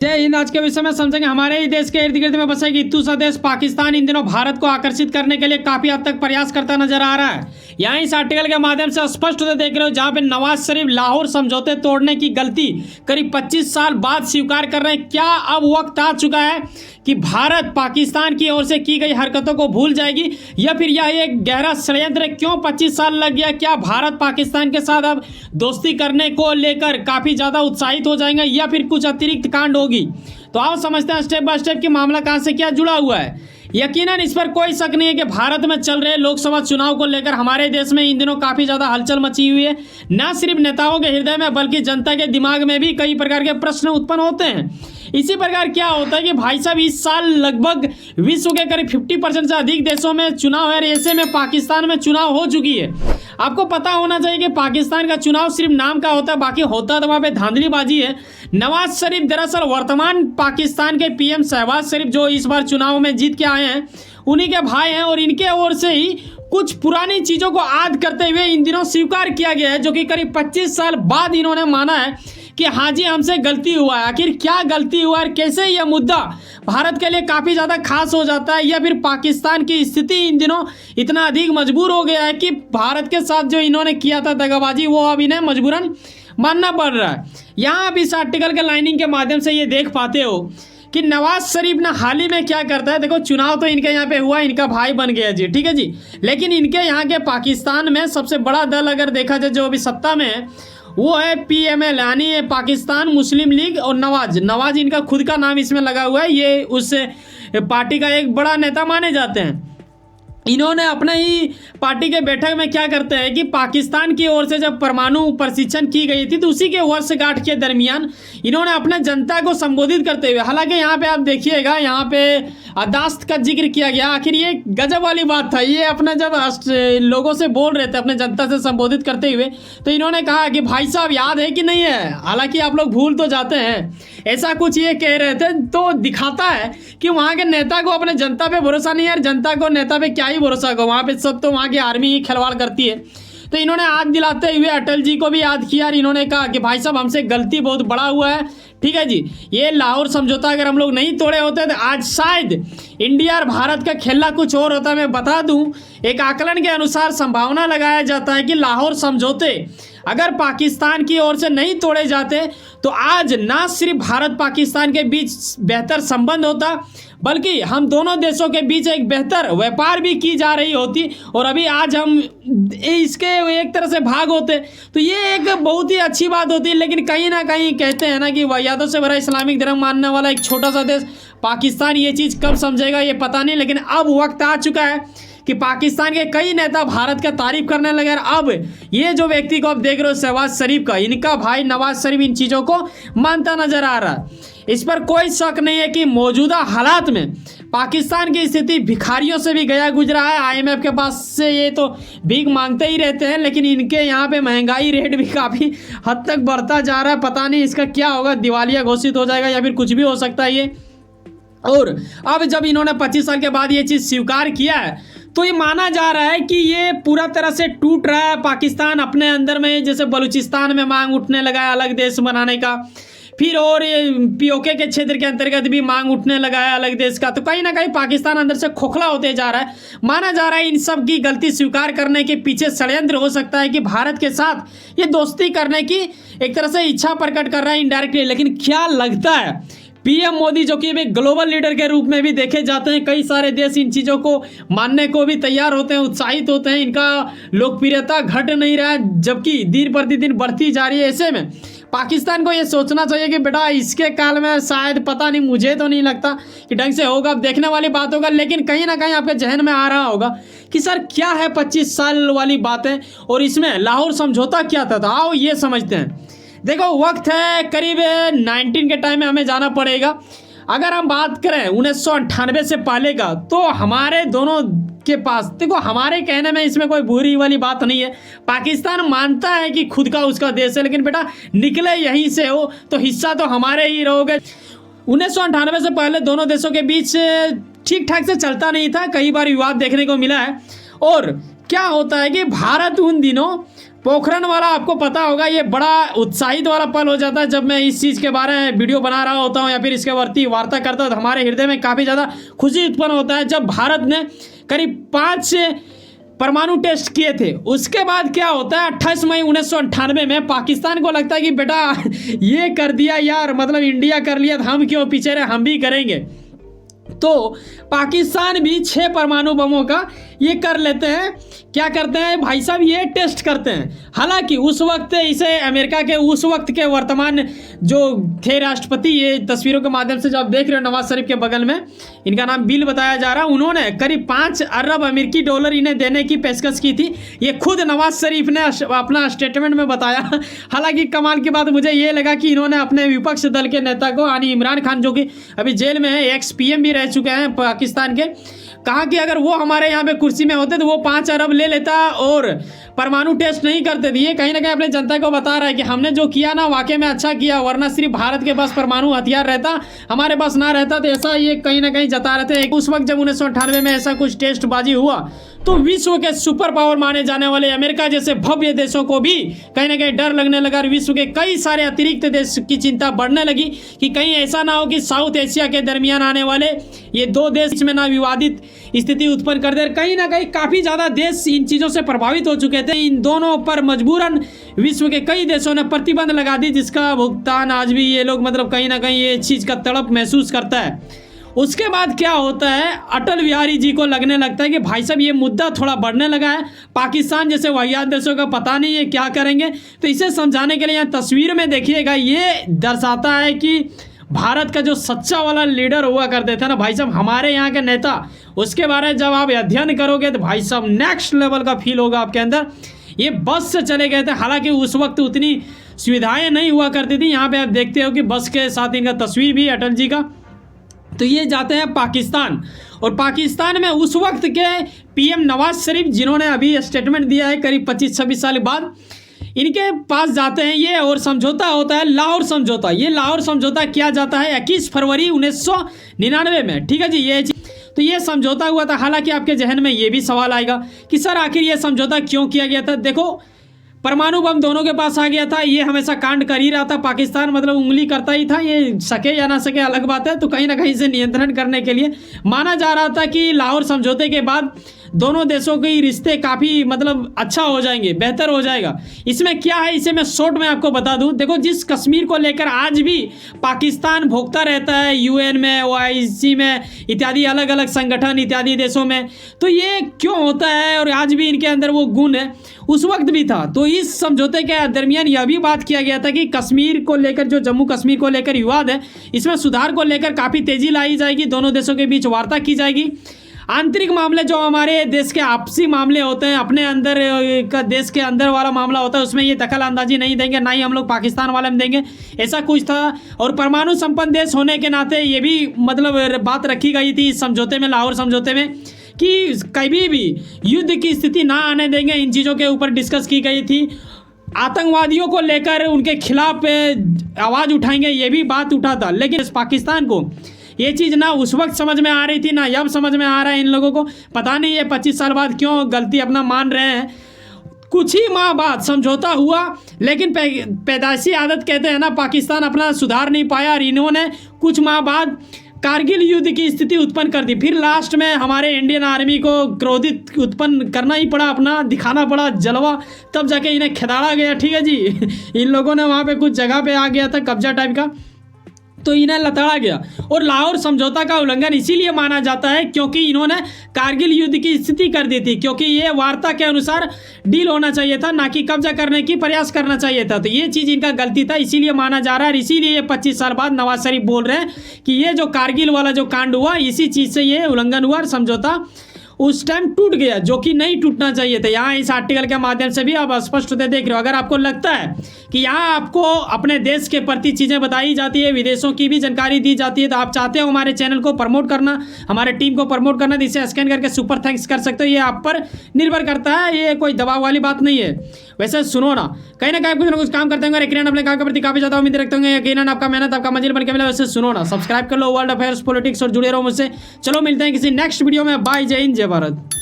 जय हिंद। आज के विषय में समझेंगे हमारे ही देश के इर्द गिर्द में बसा गिट्टू सा देश पाकिस्तान इन दिनों भारत को आकर्षित करने के लिए काफी हद तक प्रयास करता नजर आ रहा है। यहाँ इस आर्टिकल के माध्यम से स्पष्ट होते देख रहे हो, जहां पे नवाज शरीफ लाहौर समझौते तोड़ने की गलती करीब 25 साल बाद स्वीकार कर रहे हैं। क्या अब वक्त आ चुका है कि भारत पाकिस्तान की ओर से की गई हरकतों को भूल जाएगी, या फिर यह एक गहरा षड्यंत्र है? क्यों 25 साल लग गया? क्या भारत पाकिस्तान के साथ अब दोस्ती करने को लेकर काफी ज्यादा उत्साहित हो जाएंगे, या फिर कुछ अतिरिक्त कांड होगी? तो आओ समझते हैं स्टेप बाय स्टेप कि मामला कहां से क्या जुड़ा हुआ है। यकीनन इस पर कोई शक नहीं है कि भारत में चल रहे लोकसभा चुनाव को लेकर हमारे देश में इन दिनों काफी ज्यादा हलचल मची हुई है। न सिर्फ नेताओं के हृदय में बल्कि जनता के दिमाग में भी कई प्रकार के प्रश्न उत्पन्न होते हैं। इसी प्रकार क्या होता है कि भाई साहब, इस साल लगभग विश्व के करीब 50% से अधिक देशों में चुनाव है। ऐसे में पाकिस्तान में चुनाव हो चुकी है। आपको पता होना चाहिए कि पाकिस्तान का चुनाव सिर्फ नाम का होता है, बाकी होता तो वहाँ पे धांधलीबाजी है। नवाज शरीफ दरअसल वर्तमान पाकिस्तान के पीएम शहबाज शरीफ जो इस बार चुनाव में जीत के आए हैं, उन्हीं के भाई हैं, और इनके ओर से ही कुछ पुरानी चीज़ों को याद करते हुए इन दिनों स्वीकार किया गया है, जो कि करीब 25 साल बाद इन्होंने माना है कि हाँ जी, हमसे गलती हुआ है। आखिर क्या गलती हुआ है, कैसे यह मुद्दा भारत के लिए काफ़ी ज़्यादा खास हो जाता है, या फिर पाकिस्तान की स्थिति इन दिनों इतना अधिक मजबूर हो गया है कि भारत के साथ जो इन्होंने किया था दगाबाजी, वो अब इन्हें मजबूरन मानना पड़ रहा है। यहाँ आप इस आर्टिकल के लाइनिंग के माध्यम से ये देख पाते हो कि नवाज शरीफ ना हाल ही में क्या करता है। देखो, चुनाव तो इनके यहाँ पे हुआ, इनका भाई बन गया जी, ठीक है जी, लेकिन इनके यहाँ के पाकिस्तान में सबसे बड़ा दल अगर देखा जाए जो अभी सत्ता में है, वो है पीएमएल, यानी पाकिस्तान मुस्लिम लीग। और नवाज इनका खुद का नाम इसमें लगा हुआ है। ये उस पार्टी का एक बड़ा नेता माने जाते हैं। इन्होंने अपने ही पार्टी के बैठक में क्या करते हैं कि पाकिस्तान की ओर से जब परमाणु प्रशिक्षण की गई थी, तो उसी के वर्षगांठ के दरमियान इन्होंने अपने जनता को संबोधित करते हुए, हालांकि यहाँ पे आप देखिएगा, यहाँ पे अदाश्त का जिक्र किया गया। आखिर ये गजब वाली बात था। ये अपने जब लोगों से बोल रहे थे, अपने जनता से संबोधित करते हुए, तो इन्होंने कहा कि भाई साहब, याद है कि नहीं है? हालांकि आप लोग भूल तो जाते हैं, ऐसा कुछ ये कह रहे थे। तो दिखाता है कि वहाँ के नेता को अपने जनता पे भरोसा नहीं है, और जनता को नेता पे क्या ही भरोसा को, वहाँ पे सब तो वहाँ की आर्मी ही खिलवाड़ करती है। तो इन्होंने याद दिलाते हुए अटल जी को भी याद किया, और इन्होंने कहा कि भाई साहब, हमसे गलती बहुत बड़ा हुआ है, ठीक है जी। ये लाहौर समझौता अगर हम लोग नहीं तोड़े होते तो आज शायद इंडिया और भारत का खेला कुछ और होता। मैं बता दूं, एक आकलन के अनुसार संभावना लगाया जाता है कि लाहौर समझौते अगर पाकिस्तान की ओर से नहीं तोड़े जाते तो आज ना सिर्फ भारत पाकिस्तान के बीच बेहतर संबंध होता, बल्कि हम दोनों देशों के बीच एक बेहतर व्यापार भी की जा रही होती, और अभी आज हम इसके एक तरह से भाग होते। तो ये एक बहुत ही अच्छी बात होती है। लेकिन कहीं ना कहीं कहते हैं ना कि वाहियातों से भरा इस्लामिक धर्म मानने वाला एक छोटा सा देश पाकिस्तान ये चीज़ कब समझेगा ये पता नहीं, लेकिन अब वक्त आ चुका है कि पाकिस्तान के कई नेता भारत का तारीफ करने लगे। अब ये जो व्यक्ति को आप देख रहे हो शहबाज शरीफ का, इनका भाई नवाज शरीफ इन चीज़ों को मानता नजर आ रहा है। इस पर कोई शक नहीं है कि मौजूदा हालात में पाकिस्तान की स्थिति भिखारियों से भी गया गुजरा है। आईएमएफ के पास से ये तो भीख मांगते ही रहते हैं, लेकिन इनके यहाँ पे महंगाई रेट भी काफ़ी हद तक बढ़ता जा रहा है। पता नहीं इसका क्या होगा, दिवालिया घोषित हो जाएगा या फिर कुछ भी हो सकता है ये। और अब जब इन्होंने 25 साल के बाद ये चीज़ स्वीकार किया है, तो ये माना जा रहा है कि ये पूरा तरह से टूट रहा है पाकिस्तान अपने अंदर में। जैसे बलूचिस्तान में मांग उठने लगा है अलग देश बनाने का, फिर और ये पीओके के क्षेत्र के अंतर्गत भी मांग उठने लगा है अलग देश का। तो कहीं ना कहीं पाकिस्तान अंदर से खोखला होते जा रहा है। माना जा रहा है इन सब की गलती स्वीकार करने के पीछे षड्यंत्र हो सकता है कि भारत के साथ ये दोस्ती करने की एक तरह से इच्छा प्रकट कर रहा है इनडायरेक्टली। लेकिन क्या लगता है, पीएम मोदी जो कि एक ग्लोबल लीडर के रूप में भी देखे जाते हैं, कई सारे देश इन चीज़ों को मानने को भी तैयार होते हैं, उत्साहित होते हैं, इनका लोकप्रियता घट नहीं रहा है, जबकि दिन प्रतिदिन बढ़ती जा रही है। ऐसे में पाकिस्तान को ये सोचना चाहिए कि बेटा, इसके काल में शायद, पता नहीं, मुझे तो नहीं लगता कि ढंग से होगा, अब देखने वाली बात होगा। लेकिन कहीं ना कहीं आपके जहन में आ रहा होगा कि सर क्या है 25 साल वाली बातें, और इसमें लाहौर समझौता क्या था। तो आओ ये समझते हैं। देखो, वक्त है करीब 19 के टाइम में हमें जाना पड़ेगा। अगर हम बात करें 1998 से पहले का, तो हमारे दोनों के पास, देखो, हमारे कहने में इसमें कोई बुरी वाली बात नहीं है। पाकिस्तान मानता है कि खुद का उसका देश है, लेकिन बेटा निकले यहीं से हो तो हिस्सा तो हमारे ही रहोगे। 1998 से पहले दोनों देशों के बीच ठीक ठाक से चलता नहीं था, कई बार विवाद देखने को मिला है। और क्या होता है कि भारत उन दिनों पोखरण वाला आपको पता होगा, ये बड़ा उत्साहित वाला पल हो जाता है जब मैं इस चीज़ के बारे में वीडियो बना रहा होता हूँ या फिर इसके प्रति वार्ता करता हूँ, तो हमारे हृदय में काफ़ी ज़्यादा खुशी उत्पन्न होता है। जब भारत ने करीब 5 परमाणु टेस्ट किए थे, उसके बाद क्या होता है 28 मई 1998 में पाकिस्तान को लगता है कि बेटा ये कर दिया यार, मतलब इंडिया कर लिया तो हम क्यों पीछे रहे, हम भी करेंगे। तो पाकिस्तान भी 6 परमाणु बमों का ये कर लेते हैं। क्या करते हैं भाई साहब, ये टेस्ट करते हैं। हालांकि उस वक्त इसे अमेरिका के उस वक्त के वर्तमान जो थे राष्ट्रपति, ये तस्वीरों के माध्यम से जो आप देख रहे हो नवाज शरीफ के बगल में, इनका नाम बिल बताया जा रहा है, उन्होंने करीब 5 अरब अमेरिकी डॉलर इन्हें देने की पेशकश की थी। ये खुद नवाज शरीफ ने अपना स्टेटमेंट में बताया। हालांकि कमाल की बात मुझे ये लगा कि इन्होंने अपने विपक्ष दल के नेता को, यानी इमरान खान, जो कि अभी जेल में है, एक्स PM भी रह चुके हैं पाकिस्तान के, कहा कि अगर वो हमारे यहाँ पे कुर्सी में होते तो वो 5 अरब ले लेता और परमाणु टेस्ट नहीं करते थे। ये कहीं ना कहीं अपने जनता को बता रहा है कि हमने जो किया ना वाकई में अच्छा किया, वरना सिर्फ भारत के पास परमाणु हथियार रहता, हमारे पास ना रहता, तो ऐसा ये कहीं ना कहीं जता रहे थे। उस वक्त जब 1998 में ऐसा कुछ टेस्टबाजी हुआ तो विश्व के सुपर पावर माने जाने वाले अमेरिका जैसे भव्य देशों को भी कहीं ना कहीं डर लगने लगा और विश्व के कई सारे अतिरिक्त देश की चिंता बढ़ने लगी कि कहीं ऐसा ना हो कि साउथ एशिया के दरमियान आने वाले ये 2 देश में ना विवादित स्थिति उत्पन्न कर दे। कहीं ना कहीं काफ़ी ज़्यादा देश इन चीज़ों से प्रभावित हो चुके थे। इन दोनों पर मजबूरन विश्व के कई देशों ने प्रतिबंध लगा दी, जिसका भुगतान आज भी ये लोग मतलब कहीं ना कहीं ये चीज़ का तड़प महसूस करता है। उसके बाद क्या होता है, अटल बिहारी जी को लगने लगता है कि भाई साहब ये मुद्दा थोड़ा बढ़ने लगा है, पाकिस्तान जैसे वाहियात देशों का पता नहीं है क्या करेंगे। तो इसे समझाने के लिए यहाँ तस्वीर में देखिएगा, ये दर्शाता है कि भारत का जो सच्चा वाला लीडर हुआ करते थे ना भाई साहब, हमारे यहाँ के नेता, उसके बारे में जब आप अध्ययन करोगे तो भाई साहब नेक्स्ट लेवल का फील होगा आपके अंदर। ये बस से चले गए थे, हालांकि उस वक्त उतनी सुविधाएँ नहीं हुआ करती थी। यहाँ पर आप देखते हो कि बस के साथ इनका तस्वीर भी अटल जी का। तो ये जाते हैं पाकिस्तान, और पाकिस्तान में उस वक्त के PM नवाज शरीफ, जिन्होंने अभी स्टेटमेंट दिया है करीब 25-26 साल बाद, इनके पास जाते हैं ये, और समझौता होता है लाहौर समझौता। ये लाहौर समझौता किया जाता है 21 फरवरी 1999 में, ठीक है जी। ये तो ये समझौता हुआ था। हालांकि आपके जहन में ये भी सवाल आएगा कि सर आखिर ये समझौता क्यों किया गया था। देखो, परमाणु बम दोनों के पास आ गया था, ये हमेशा कांड कर ही रहा था, पाकिस्तान मतलब उंगली करता ही था, ये सके या ना सके अलग बात है। तो कहीं ना कहीं से नियंत्रण करने के लिए माना जा रहा था कि लाहौर समझौते के बाद दोनों देशों के रिश्ते काफ़ी मतलब अच्छा हो जाएंगे, बेहतर हो जाएगा। इसमें क्या है, इसे मैं शॉर्ट में आपको बता दूं। देखो, जिस कश्मीर को लेकर आज भी पाकिस्तान भोगता रहता है UN में, OIC में, इत्यादि अलग अलग संगठन इत्यादि देशों में, तो ये क्यों होता है और आज भी इनके अंदर वो गुण है, उस वक्त भी था। तो इस समझौते के दरमियान यह भी बात किया गया था कि कश्मीर को लेकर, जो जम्मू कश्मीर को लेकर विवाद है, इसमें सुधार को लेकर काफ़ी तेज़ी लाई जाएगी, दोनों देशों के बीच वार्ता की जाएगी। आंतरिक मामले जो हमारे देश के आपसी मामले होते हैं, अपने अंदर का देश के अंदर वाला मामला होता है, उसमें ये दखल अंदाजी नहीं देंगे, ना ही हम लोग पाकिस्तान वाले में देंगे, ऐसा कुछ था। और परमाणु संपन्न देश होने के नाते ये भी मतलब बात रखी गई थी इस समझौते में, लाहौर समझौते में, कि कभी भी युद्ध की स्थिति ना आने देंगे। इन चीज़ों के ऊपर डिस्कस की गई थी। आतंकवादियों को लेकर उनके खिलाफ आवाज़ उठाएंगे, ये भी बात उठा था। लेकिन पाकिस्तान को ये चीज़ ना उस वक्त समझ में आ रही थी, ना अब समझ में आ रहा है इन लोगों को। पता नहीं ये 25 साल बाद क्यों गलती अपना मान रहे हैं। कुछ ही माह बाद समझौता हुआ, लेकिन पैदाइशी आदत कहते हैं ना, पाकिस्तान अपना सुधार नहीं पाया, और इन्होंने कुछ माह बाद कारगिल युद्ध की स्थिति उत्पन्न कर दी। फिर लास्ट में हमारे इंडियन आर्मी को क्रोधित उत्पन्न करना ही पड़ा, अपना दिखाना पड़ा जलवा, तब जाके इन्हें खिदाड़ा गया, ठीक है जी। इन लोगों ने वहाँ पे कुछ जगह पे आ गया था कब्जा टाइप का, तो इन्हें लताड़ा गया। और लाहौर समझौता का उल्लंघन इसीलिए माना जाता है क्योंकि इन्होंने कारगिल युद्ध की स्थिति कर दी थी, क्योंकि ये वार्ता के अनुसार डील होना चाहिए था, ना कि कब्जा करने की प्रयास करना चाहिए था। तो ये चीज़ इनका गलती था, इसीलिए माना जा रहा है। इसीलिए ये 25 साल बाद नवाज शरीफ बोल रहे हैं कि ये जो कारगिल वाला जो कांड हुआ, इसी चीज़ से ये उल्लंघन हुआ और समझौता उस टाइम टूट गया, जो कि नहीं टूटना चाहिए था। यहाँ इस आर्टिकल के माध्यम से भी आप स्पष्ट होते देख रहे हो। अगर आपको लगता है कि यहाँ आपको अपने देश के प्रति चीज़ें बताई जाती है, विदेशों की भी जानकारी दी जाती है, तो आप चाहते हो हमारे चैनल को प्रमोट करना, हमारे टीम को प्रमोट करना, तो इसे स्कैन करके सुपर थैंक्स कर सकते हो। ये आप पर निर्भर करता है, ये कोई दबाव वाली बात नहीं है। वैसे सुनो ना, कहीं ना कहीं कुछ ना कुछ काम करते होंगे, यकीनन अपने काम के प्रति काफ़ी ज़्यादा उम्मीद रखते होंगे, यकीनन आपका मेहनत आपका मंजिल बन के मिला। वैसे सुनो ना, सब्सक्राइब कर लो वर्ल्ड अफेयर्स पॉलिटिक्स और जुड़े रहो मुझसे। चलो मिलते हैं किसी नेक्स्ट वीडियो में। बाय, जय हिंद, जय भारत।